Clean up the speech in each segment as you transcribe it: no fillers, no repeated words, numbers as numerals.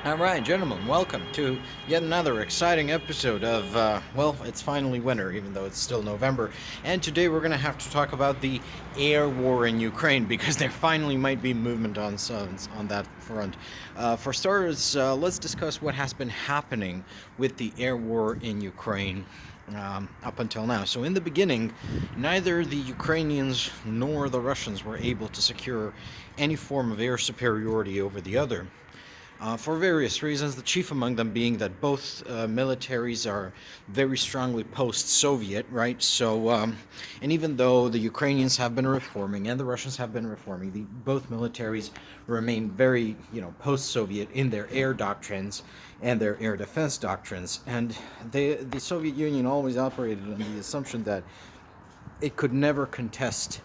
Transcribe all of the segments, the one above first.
All right, gentlemen, welcome to yet another exciting episode of, well, it's finally winter, even though it's still November. And today we're going to have to talk about the air war in Ukraine because there finally might be movement on that front. For starters, let's discuss what has been happening with the air war in Ukraine. Up until now. So, in the beginning, neither the Ukrainians nor the Russians were able to secure any form of air superiority over the other for various reasons, the chief among them being that both militaries are very strongly post-Soviet, right? And even though the Ukrainians have been reforming and the Russians have been reforming, both militaries remain very, post-Soviet in their air doctrines and their air defense doctrines. And the Soviet Union always operated on the assumption that it could never contest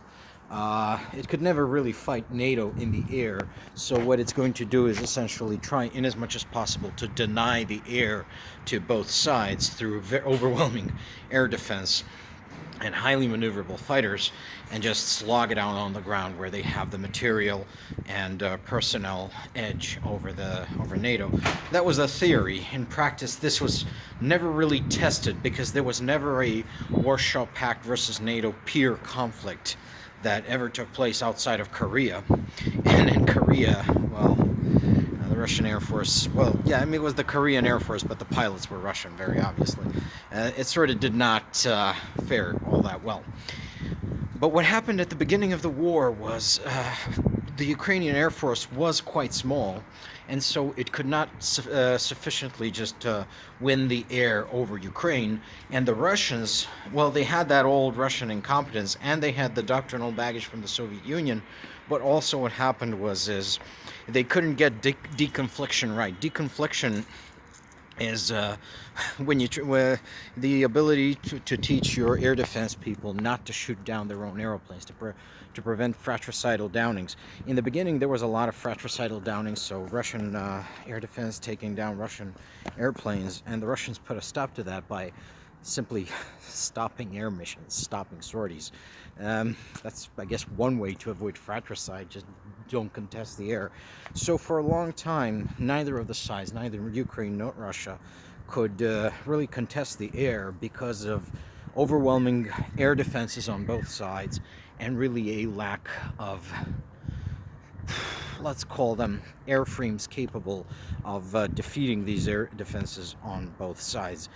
it could never really fight NATO in the air, so what it's going to do is essentially try, in as much as possible, to deny the air to both sides through overwhelming air defense and highly maneuverable fighters, and just slog it out on the ground where they have the material and personnel edge over NATO. That was a theory. In practice, this was never really tested because there was never a Warsaw Pact versus NATO peer conflict that ever took place outside of Korea. And in Korea, well, the Russian Air Force, well, yeah, I mean, it was the Korean Air Force, but the pilots were Russian, very obviously. It sort of did not fare all that well. But what happened at the beginning of the war was the Ukrainian Air Force was quite small, and so it could not sufficiently just win the air over Ukraine. And the Russians, well, they had that old Russian incompetence, and they had the doctrinal baggage from the Soviet Union. But also, what happened is they couldn't get deconfliction right. Deconfliction is when you the ability to teach your air defense people not to shoot down their own aeroplanes, to prevent fratricidal downings. In the beginning, there was a lot of fratricidal downings, so Russian air defense taking down Russian airplanes, and the Russians put a stop to that by simply stopping air missions, stopping sorties. That's, I guess, one way to avoid fratricide. Just don't contest the air. So for a long time, neither of the sides, neither Ukraine nor Russia, could really contest the air because of overwhelming air defenses on both sides and really a lack of, let's call them, airframes capable of defeating these air defenses on both sides.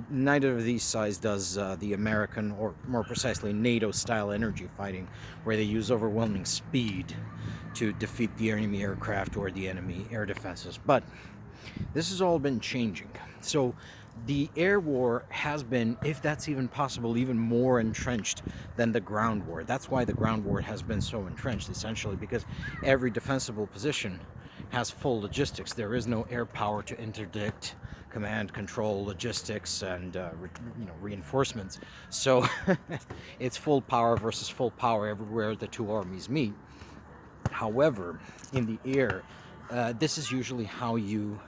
Neither of these sides does the American, or more precisely NATO-style energy fighting, where they use overwhelming speed to defeat the enemy aircraft or the enemy air defenses. But this has all been changing. So the air war has been, if that's even possible, even more entrenched than the ground war. That's why the ground war has been so entrenched, essentially, because every defensible position has full logistics. There is no air power to interdict command, control, logistics, and reinforcements. So it's full power versus full power everywhere the two armies meet. However, in the air, this is usually how you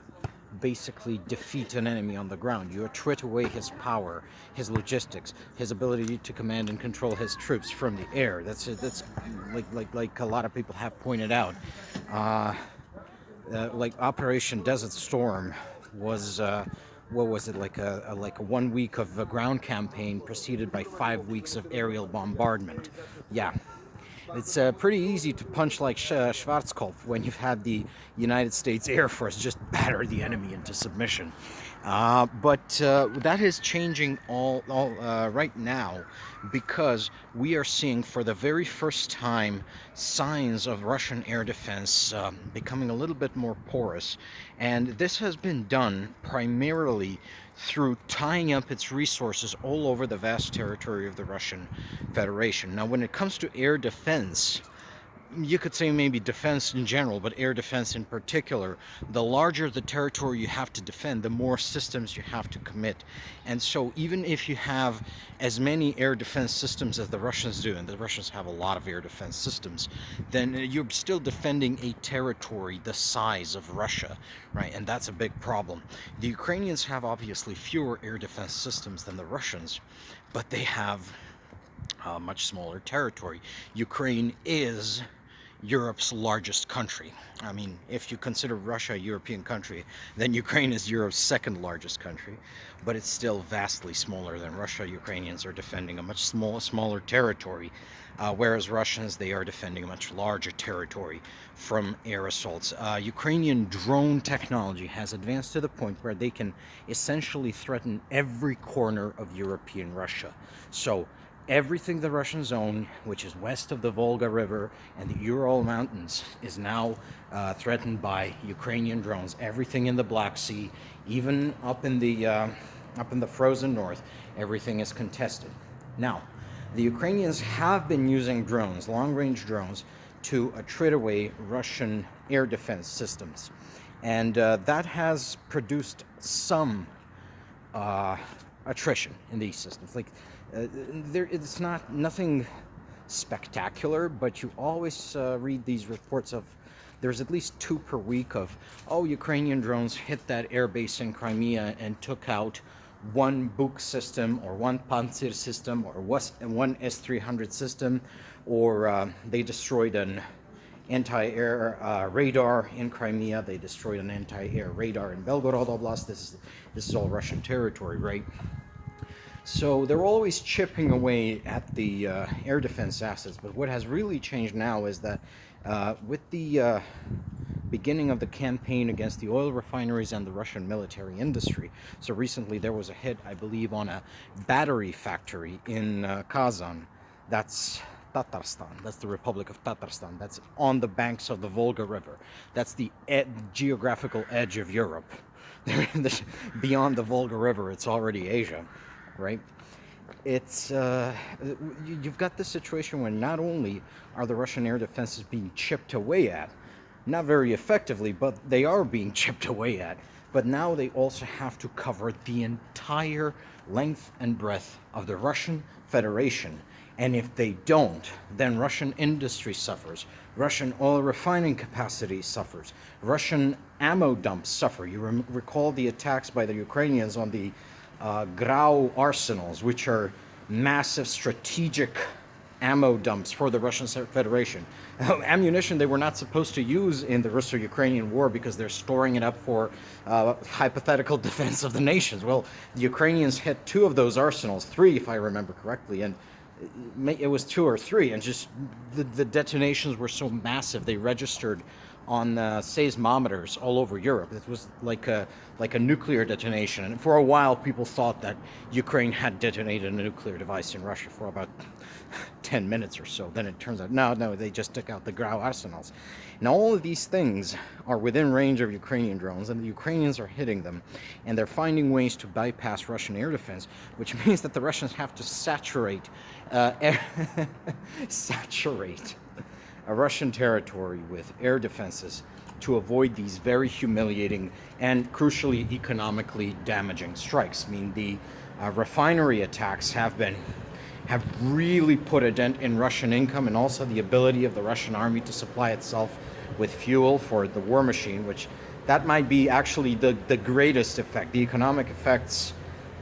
basically defeat an enemy on the ground. You attrit away his power, his logistics, his ability to command and control his troops from the air. That's like a lot of people have pointed out. Like Operation Desert Storm was what was it, like a 1 week of a ground campaign preceded by 5 weeks of aerial bombardment. Yeah, it's pretty easy to punch like Schwarzkopf when you've had the United States Air Force just batter the enemy into submission. But that is changing all right now, because we are seeing for the very first time signs of Russian air defense becoming a little bit more porous. And this has been done primarily through tying up its resources all over the vast territory of the Russian Federation. Now, when it comes to air defense, you could say maybe defense in general, but air defense in particular, the larger the territory you have to defend, the more systems you have to commit. And so even if you have as many air defense systems as the Russians do, and the Russians have a lot of air defense systems, then you're still defending a territory the size of Russia, right? And that's a big problem. The Ukrainians have obviously fewer air defense systems than the Russians, but they have a much smaller territory. Ukraine is Europe's largest country. I mean, if you consider Russia a European country, then Ukraine is Europe's second largest country, but it's still vastly smaller than Russia. Ukrainians are defending a much smaller territory, whereas Russians, they are defending a much larger territory from air assaults. Ukrainian drone technology has advanced to the point where they can essentially threaten every corner of European Russia. So everything the Russians own, which is west of the Volga River and the Ural Mountains, is now threatened by Ukrainian drones. Everything in the Black Sea, even up in the frozen north, everything is contested. Now, the Ukrainians have been using drones, long-range drones, to attrit away Russian air defense systems, and that has produced some attrition in these systems. Like it's nothing spectacular, but you always read these reports of there's at least 2 per week of, oh, Ukrainian drones hit that air base in Crimea and took out one Buk system or one Pantsir system or one S-300 system, or they destroyed an anti-air radar in Crimea. They destroyed an anti-air radar in Belgorod Oblast. This is all Russian territory, right? So they're always chipping away at the air defense assets. But what has really changed now is that with the beginning of the campaign against the oil refineries and the Russian military industry. So recently there was a hit, I believe, on a battery factory in Kazan. That's Tatarstan. That's the Republic of Tatarstan. That's on the banks of the Volga River. That's the geographical edge of Europe. Beyond the Volga River, it's already Asia, right? It's you've got this situation where not only are the Russian air defenses being chipped away at, not very effectively, but they are being chipped away at, but now they also have to cover the entire length and breadth of the Russian Federation. And if they don't, then Russian industry suffers, Russian oil refining capacity suffers, Russian ammo dumps suffer. You recall the attacks by the Ukrainians on the Grau arsenals, which are massive strategic ammo dumps for the Russian Federation. Ammunition they were not supposed to use in the Russo-Ukrainian war because they're storing it up for hypothetical defense of the nations. Well, the Ukrainians hit 2 of those arsenals, 3 if I remember correctly, and it was 2 or 3, and just the detonations were so massive they registered on seismometers all over Europe. It was like a nuclear detonation, and for a while people thought that Ukraine had detonated a nuclear device in Russia for about 10 minutes or so. Then it turns out no, they just took out the Grau arsenals. Now all of these things are within range of Ukrainian drones, and the Ukrainians are hitting them, and they're finding ways to bypass Russian air defense, which means that the Russians have to saturate a Russian territory with air defenses to avoid these very humiliating and crucially economically damaging strikes. I mean, the refinery attacks have really put a dent in Russian income, and also the ability of the Russian army to supply itself with fuel for the war machine, which that might be actually the greatest effect. The economic effects,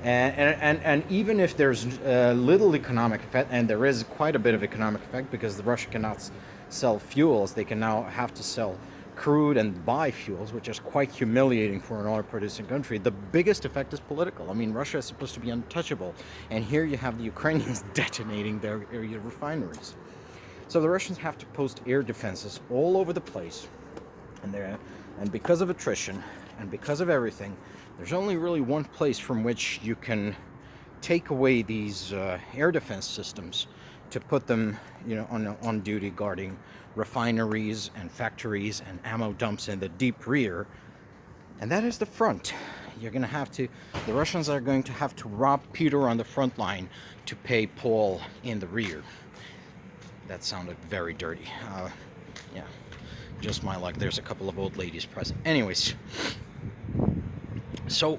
and even if there's little economic effect, and there is quite a bit of economic effect because the Russia cannot sell fuels, they can now have to sell crude and buy fuels, which is quite humiliating for an oil-producing country. The biggest effect is political. I mean, Russia is supposed to be untouchable, and here you have the Ukrainians detonating their refineries. So the Russians have to post air defenses all over the place, and because of attrition and because of everything, there's only really one place from which you can take away these air defense systems to put them, on duty guarding refineries and factories and ammo dumps in the deep rear, and that is the front. The Russians are going to have to rob Peter on the front line to pay Paul in the rear. That sounded very dirty. Yeah, just my luck. There's a couple of old ladies present. Anyways, so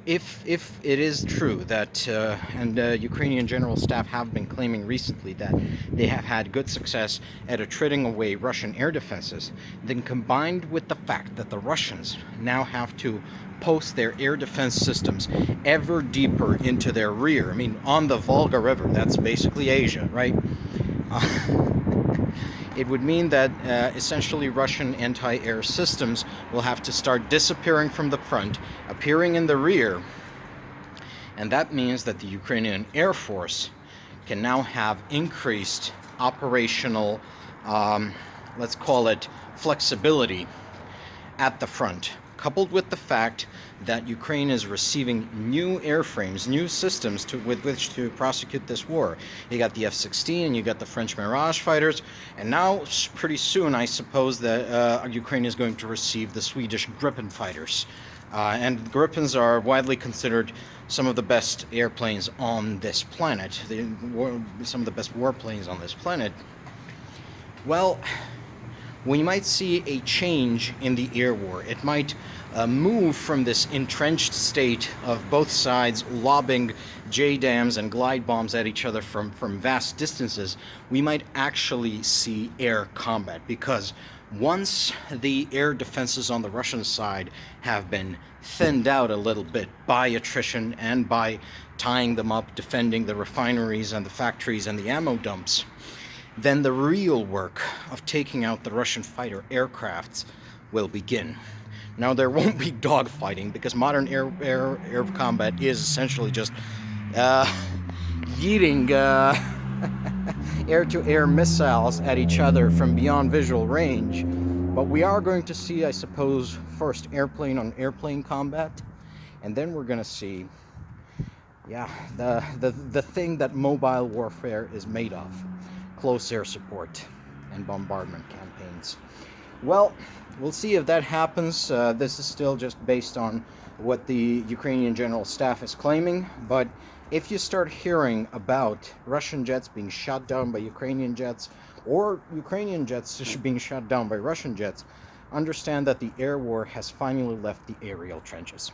if it is true that, and Ukrainian general staff have been claiming recently that they have had good success at attriting away Russian air defenses, then combined with the fact that the Russians now have to post their air defense systems ever deeper into their rear, I mean, on the Volga River, that's basically Asia, right? it would mean that essentially Russian anti-air systems will have to start disappearing from the front, appearing in the rear, and that means that the Ukrainian Air Force can now have increased operational, let's call it, flexibility at the front, coupled with the fact that Ukraine is receiving new airframes, new systems with which to prosecute this war. You got the F-16, you got the French Mirage fighters, and now pretty soon I suppose that Ukraine is going to receive the Swedish Gripen fighters. And Gripens are widely considered some of the best airplanes on this planet, some of the best warplanes on this planet. Well, we might see a change in the air war. It might move from this entrenched state of both sides lobbing JDAMs and glide bombs at each other from vast distances. We might actually see air combat, because once the air defenses on the Russian side have been thinned out a little bit by attrition and by tying them up, defending the refineries and the factories and the ammo dumps, then the real work of taking out the Russian fighter aircrafts will begin. Now, there won't be dogfighting, because modern air combat is essentially just yeeting air-to-air missiles at each other from beyond visual range. But we are going to see, I suppose, first airplane-on-airplane combat, and then we're going to see, yeah, the thing that mobile warfare is made of: close air support and bombardment campaigns. Well, we'll see if that happens. This is still just based on what the Ukrainian General Staff is claiming, but if you start hearing about Russian jets being shot down by Ukrainian jets, or Ukrainian jets being shot down by Russian jets, understand that the air war has finally left the aerial trenches.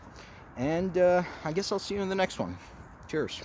And I guess I'll see you in the next one. Cheers.